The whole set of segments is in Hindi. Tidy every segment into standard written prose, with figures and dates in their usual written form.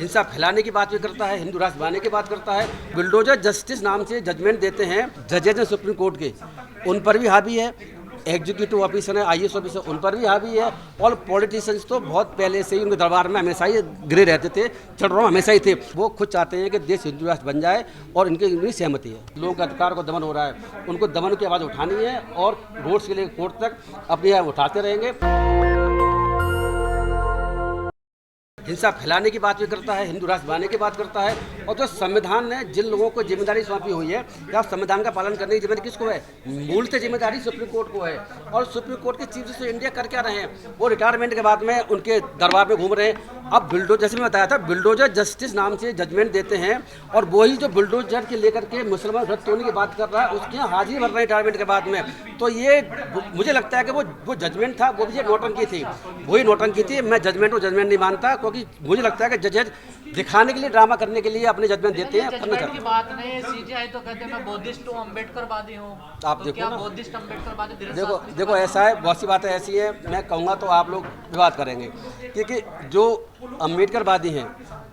हिंसा फैलाने की बात भी करता है, हिंदू राष्ट्र बनाने की बात करता है। बुलडोजर जस्टिस नाम से जजमेंट देते हैं जजेज हैं सुप्रीम कोर्ट के, उन पर भी हावी है। एग्जीक्यूटिव ऑफिसर है, आईएएस ऑफिसर, उन पर भी हावी है। और पॉलिटिशियंस तो बहुत पहले से ही उनके दरबार में हमेशा ही गिरे रहते थे, चढ़ रहा हमेशा ही थे। वो खुद चाहते हैं कि देश हिंदू राष्ट्र बन जाए और इनकी सहमति है। लोगों के अधिकार को दमन हो रहा है, उनको दमन की आवाज़ उठानी है और रोड से लेकर कोर्ट तक अपनी उठाते रहेंगे। हिंसा फैलाने की बात भी करता है, हिंदू राष्ट्र बनाने की बात करता है। और जो संविधान ने जिन लोगों को जिम्मेदारी सौंपी हुई है, क्या संविधान का पालन करने की जिम्मेदारी किसको है? मूलतः जिम्मेदारी सुप्रीम कोर्ट को है। और सुप्रीम कोर्ट के चीफ जस्टिस इंडिया कर क्या रहे हैं? वो रिटायरमेंट के बाद में उनके दरबार में घूम रहे हैं। अब बुलडोजर, जैसे मैं बताया था, बुलडोजर जस्टिस नाम से जजमेंट देते हैं और वही जो बुलडोजर के लेकर के मुसलमान रद्द होने की बात कर रहा है, उसके यहाँ हाजिरी भर रहे हैं रिटायरमेंट के बाद में। तो ये मुझे लगता है कि वो जजमेंट था, वो भी ये नौटंकी थी, वही नौटंकी थी। मैं जजमेंट को जजमेंट नहीं मानता, क्योंकि मुझे लगता है कि जजेज दिखाने के लिए, ड्रामा करने के लिए अपने जजमेंट देते हैं। करना की बात नहीं, सीजीआई तो कहते हैं मैं बौद्धिस्ट हूं, अम्बेडकरवादी हूं। आप तो देखो क्या ना, बौद्धिस्ट अम्बेडकरवादी? देखो ऐसा है, बहुत सी बातें ऐसी है, मैं कहूँगा तो आप लोग विवाद करेंगे। क्योंकि जो अम्बेडकरवादी हैं,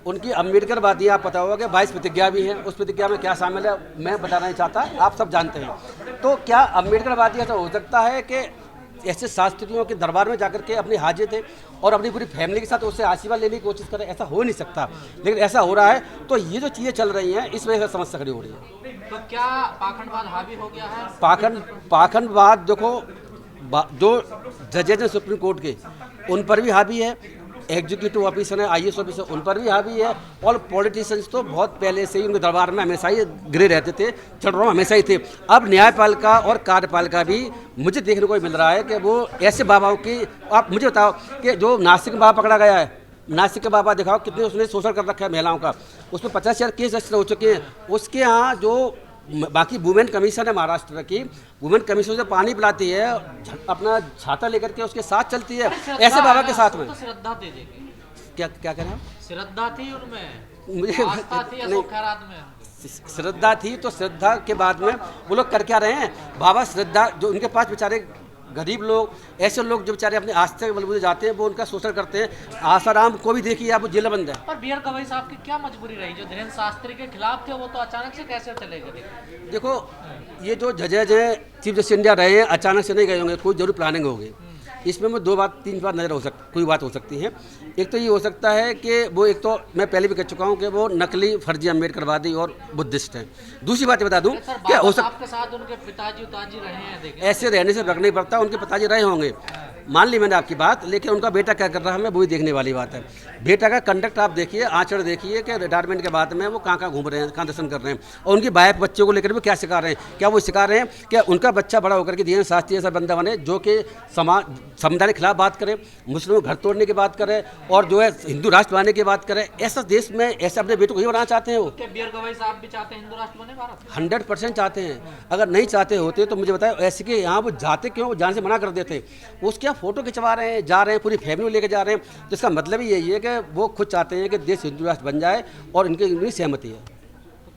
उनकी अम्बेडकरवादी आप पता होगा कि 22 प्रतिज्ञा भी हैं। उस प्रतिज्ञा में क्या शामिल है मैं बताना नहीं चाहता, आप सब जानते हैं। तो क्या अम्बेडकरवादी ऐसा हो सकता है कि ऐसे शास्त्रियों के दरबार में जाकर के अपने हाजिर थे और अपनी पूरी फैमिली के साथ उससे आशीर्वाद लेने की कोशिश करें? ऐसा हो नहीं सकता, लेकिन ऐसा हो रहा है। तो ये जो चीज़ें चल रही हैं, इस वजह से समस्या खड़ी हो रही है। तो क्या पाखंडवाद हावी हो गया है? पाखंडवाद देखो, जो जजेज हैं सुप्रीम कोर्ट के, उन पर भी हावी है। एग्जीक्यूटिव ऑफिसर है, आईएएस ऑफिसर, उन पर भी हावी है। और पॉलिटिशियंस तो बहुत पहले से ही उनके दरबार में हमेशा ही गिरे रहते थे, चढ़ रहा हमेशा ही थे। अब न्यायपालिका और कार्यपालिका भी मुझे देखने को मिल रहा है कि वो ऐसे बाबाओं की, आप मुझे बताओ कि जो नासिक में बाबा पकड़ा गया है, नासिक के बाबा दिखाओ कितने उसने शोषण कर रखा है महिलाओं का, उसमें 50,000 केस रजिस्टर हो चुके हैं। उसके यहाँ जो बाकी वुमेन कमीशन है महाराष्ट्र की, वुमेन कमीशन से पानी पिलाती है, अपना छाता लेकर के उसके साथ चलती है, ऐसे बाबा के साथ में। तो श्रद्धा थी, क्या कह रहे हैं? श्रद्धा थी उनमें, मुझे आस्था थी में। श्रद्धा थी, तो श्रद्धा के बाद में वो लोग कर क्या रहे हैं? बाबा श्रद्धा, जो उनके पास बेचारे गरीब लोग, ऐसे लोग जो बेचारे अपने आस्था के बलबूते जाते हैं, वो उनका शोषण करते हैं। आसाराम को भी देखिए आप, जेल बंद है। पर बीआर गवई साहब की क्या मजबूरी रही? जो धीरेन्द्र शास्त्री के खिलाफ थे, वो तो अचानक से कैसे चले गए? देखो, ये जो जजेज हैं, चीफ जस्टिस इंडिया रहे हैं, अचानक से नहीं गए होंगे, कोई जरूर प्लानिंग होगी। इसमें मैं 2 बात 3 बात नजर कोई बात हो सकती है। एक तो ये हो सकता है कि वो, एक तो मैं पहले भी कह चुका हूँ कि वो नकली फर्जी अम्बेडकरवादी और बुद्धिस्ट हैं। दूसरी बात बता दूँ, क्या हो सकता आपके साथ उनके पिताजी उताजी रहे हैं, देखे? ऐसे रहने से फर्क नहीं पड़ता, उनके पिताजी रहे होंगे, मान ली मैंने आपकी बात, लेकिन उनका बेटा क्या कर रहा है, हमें वही देखने वाली बात है। बेटा का कंडक्ट आप देखिए, आचरण देखिए कि रिटायरमेंट के बाद में वो कहाँ घूम रहे हैं, कहाँ दर्शन कर रहे हैं, और उनकी वाइफ बच्चों को लेकर भी क्या सिखा रहे हैं। क्या वो सिखा रहे हैं कि उनका बच्चा बड़ा होकर के धीरेन्द्र शास्त्री ऐसा बंदा बने जो कि संविधान के खिलाफ बात करे, मुस्लिमों घर तोड़ने की बात करे, और जो है हिंदू राष्ट्र बनाने की बात करे? ऐसा देश में ऐसे अपने बेटों को ही बनाना चाहते हैं वो? बीआर गवई साहब भी चाहते हैं हिंदू राष्ट्र बने भारत? 100% चाहते हैं। अगर नहीं चाहते होते तो मुझे बताओ, ऐसे कि यहाँ वो जाते क्यों, वो जाने से मना कर देते। उसके यहाँ फोटो खिंचवा रहे हैं, जा रहे हैं, पूरी फैमिली लेके जा रहे हैं। तो इसका मतलब ही यही है कि वो खुद चाहते हैं कि देश हिंदू राष्ट्र बन जाए और इनकी सहमति है।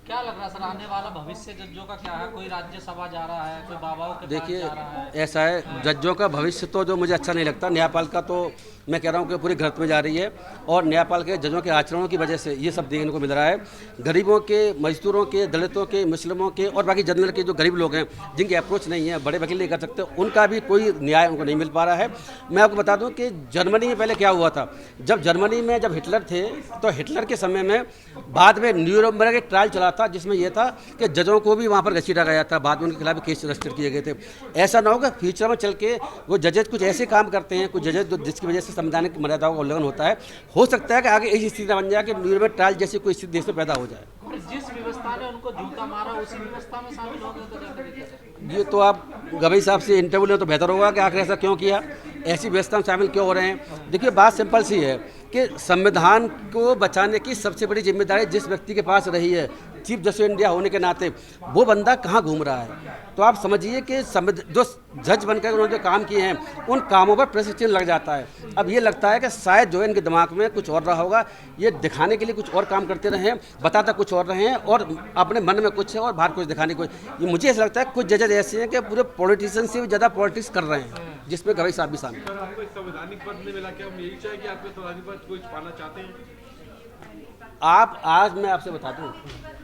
क्या लग रहा है सर, आने वाला भविष्य जज्जों का क्या है? कोई राज्यसभा जा रहा है, कोई बाबाओं के पास जा रहा है? ऐसा है, जज्जों का भविष्य तो जो मुझे अच्छा नहीं लगता। न्यायपालिका तो मैं कह रहा हूँ कि पूरी गलत में जा रही है, और न्यायपालिका के जजों के आचरणों की वजह से ये सब देखने को मिल रहा है। गरीबों के, मजदूरों के, दलितों के, मुस्लिमों के और बाकी जनरल के जो गरीब लोग हैं, जिनकी अप्रोच नहीं है, बड़े वकील नहीं कर सकते, उनका भी कोई न्याय उनको नहीं मिल पा रहा है। मैं आपको बता दूं कि जर्मनी में पहले क्या हुआ था, जब जर्मनी में जब हिटलर थे, तो हिटलर के समय में बाद में न्यूरेमबर्ग एक ट्रायल चला था, जिसमें यह था कि जजों को भी वहाँ पर घसीटा गया था, बाद में उनके खिलाफ केस रजिस्टर किए गए थे। ऐसा ना हो कि फ्यूचर में चल के वो जजेज कुछ ऐसे काम करते हैं, कुछ जजेज जिसकी वजह से संवैधानिक मर्यादाओं का उल्लंघन होता है। हो सकता है कि आगे इस स्थिति बन जाए कि न्यूरेमबर्ग ट्रायल जैसी कोई स्थिति देश में पैदा हो जाए। जिस व्यवस्था ने उनको जूता मारा, उसी व्यवस्था में शामिल हो गए। ये तो आप गवई साहब से इंटरव्यू लें तो बेहतर होगा कि आखिर ऐसा क्यों किया, ऐसी व्यवस्था में शामिल क्यों हो रहे हैं। देखिए, बात सिंपल सी है कि संविधान को बचाने की सबसे बड़ी जिम्मेदारी जिस व्यक्ति के पास रही है, चीफ जस्टिस इंडिया होने के नाते, वो बंदा कहाँ घूम रहा है। तो आप समझिए कि जो जज बनकर उन्होंने जो काम किए हैं, उन कामों पर प्रश्न चिन्ह लग जाता है। अब ये लगता है कि शायद जो है इनके दिमाग में कुछ और रहा होगा, ये दिखाने के लिए कुछ और काम करते रहे हैं, बताता कुछ और रहे हैं, और अपने मन में कुछ है और बाहर कुछ दिखाने को। ये मुझे ऐसा लगता है कुछ जजेज ऐसे हैं कि पूरे पॉलिटिशियन से भी ज़्यादा पॉलिटिक्स कर रहे हैं, जिसमें गवई साहब भी शामिल हैं। आपको संवैधानिक पद नहीं मिला, क्या हम यही चाहे कि आपको संवैधानिक पद कुछ पाना चाहते हैं? आप आज मैं आपसे बताता हूँ,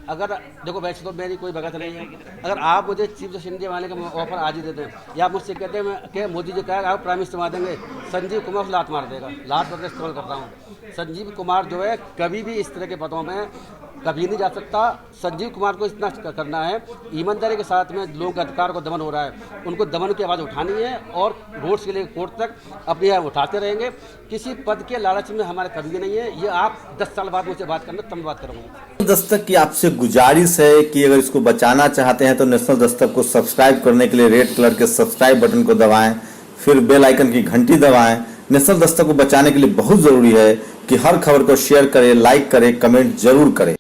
अगर देखो वैसे तो मेरी कोई भगत नहीं है, अगर आप मुझे चीफ जस्टिस इंडिया वाले का ऑफर आज ही दे दें या आप मुझसे कहते हैं कि मोदी जी कहेगा आप प्राइम मिनिस्टर बना देंगे, संजीव कुमार को लात मार देगा। लात मार के इस्तेमाल करता हूँ। संजीव कुमार जो है कभी भी इस तरह के पदों में कभी नहीं जा सकता। संजीव कुमार को इतना करना है, ईमानदारी के साथ में लोगों के अधिकार को दमन हो रहा है, उनको दमन की आवाज़ उठानी है और रोड्स के लिए कोर्ट तक अपनी उठाते रहेंगे। किसी पद के लालच में हमारे कभी नहीं है। ये आप 10 साल बाद मुझसे बात करना, तब मैं बात करूँगा। दस्तक की आपसे गुजारिश है कि अगर इसको बचाना चाहते हैं तो नेशनल दस्तक को सब्सक्राइब करने के लिए रेड कलर के सब्सक्राइब बटन को दबाएं, फिर बेल आइकन की घंटी दबाएं। नेशनल दस्तक को बचाने के लिए बहुत जरूरी है कि हर खबर को शेयर करें, लाइक करें, कमेंट जरूर करें।